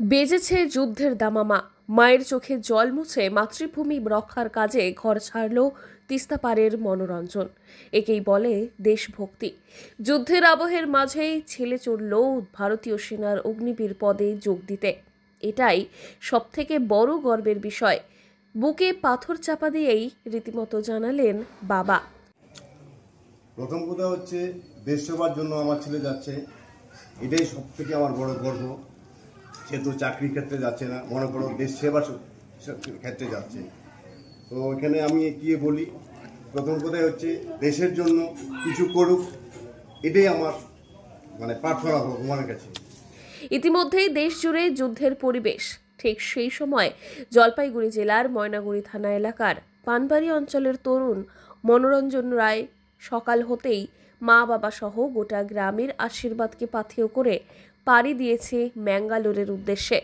বেজেছে যুদ্ধের দামামা। মায়ের চোখে জল মুছে মাতৃভূমি রক্ষার কাজে ঘর ছাড়ল তিস্তা পাড়ের মনোরঞ্জন। একেই বলে দেশভক্তি। যুদ্ধের আবহের মাঝেই ছেলে চড়ল ভারতীয় সেনার অগ্নিবীর পদে যোগ দিতে। এটাই সবথেকে বড় গর্বের বিষয়। বুকে পাথর চাপা দিয়েই রীতিমতো জানালেন বাবা। প্রথম কথা হচ্ছে দেশ সেবার জন্য আমার ছেলে যাচ্ছে, এটাই সব থেকে আমার বড় গর্ব। সে তো চাকরির ক্ষেত্রে যাচ্ছে না, মনে করো দেশ সেবার ক্ষেত্রে যাচ্ছে। তো এখানে আমি কি বলি, প্রথম কথাই হচ্ছে দেশের জন্য কিছু করুক, এটাই আমার প্রার্থনা ভগবানের কাছে। ইতিমধ্যেই দেশ জুড়ে যুদ্ধের পরিবেশ। ঠিক সেই সময় জলপাইগুড়ি জেলার ময়নাগুড়ি থানা এলাকার পানবাড়ি অঞ্চলের তরুণ মনোরঞ্জন রায় সকাল হতেই মা বাবা সহ গোটা গ্রামের আশীর্বাদকে পাথেয় করে পাড়ি দিয়েছে ম্যাঙ্গালোরের উদ্দেশ্যে।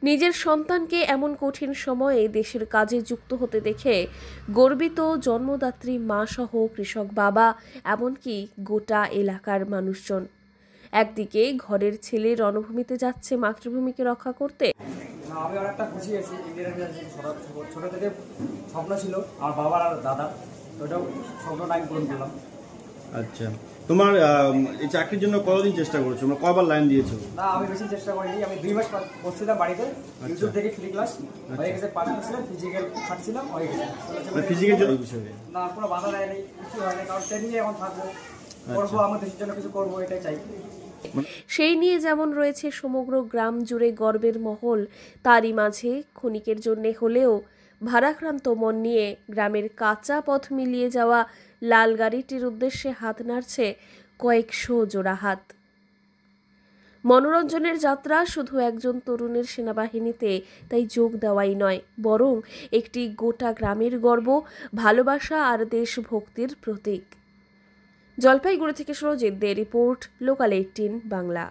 নিজের সন্তানকে এমন কঠিন সময়ে দেশের কাজে যুক্ত হতে দেখে গর্বিত জন্মদাত্রী মা সহ কৃষক বাবা, এমনকি গোটা এলাকার মানুষজন। একদিকে ঘরের ছেলে রণভূমিতে যাচ্ছে মাতৃভূমিকে রক্ষা করতে। আমি অনেকটা খুশি আছি। ছোট থেকে স্বপ্ন ছিল আমার বাবার আর দাদা, ওটাও স্বপ্নটা আমি পূরণ করলাম। আচ্ছা, তোমার এই চাকরির জন্য কতদিন চেষ্টা করেছো? কয়বার লাইন দিয়েছো? না, আমি বেশি চেষ্টা করিনি। আমি 2 মাস বসছিলাম বাড়িতে, ইউটিউব থেকে ফ্রি ক্লাস হয়ে গেছে। 5 মাস ছিলাম, ফিজিক্যাল খাটছিলাম, হয়ে গেছে। ফিজিক্যাল জন্য বিষয়ে না, কোনো বাধা দেয়নি, কিছু হয়নি, কারণ ট্রেনিংয়ে এখন থাকবো, করবো, আমার দেশের জন্য কিছু করবো, এটাই চাই। সেই নিয়ে যেমন রয়েছে সমগ্র গ্রাম জুড়ে গর্বের মহল, তারই মাঝে ক্ষণিকের জন্য হলেও ভারাক্রান্ত মন নিয়ে গ্রামের কাঁচা পথ মিলিয়ে যাওয়া লাল গাড়িটির উদ্দেশ্যে হাত নাড়ছে কয়েকশো জোড়া হাত। মনোরঞ্জনের যাত্রা শুধু একজন তরুণের সেনাবাহিনীতে তাই যোগ দেওয়াই নয়, বরং একটি গোটা গ্রামের গর্ব, ভালোবাসা আর দেশভক্তির প্রতীক। জলপাইগুড়ি থেকে সুরজিৎ দে রিপোর্ট, লোকাল 18 বাংলা।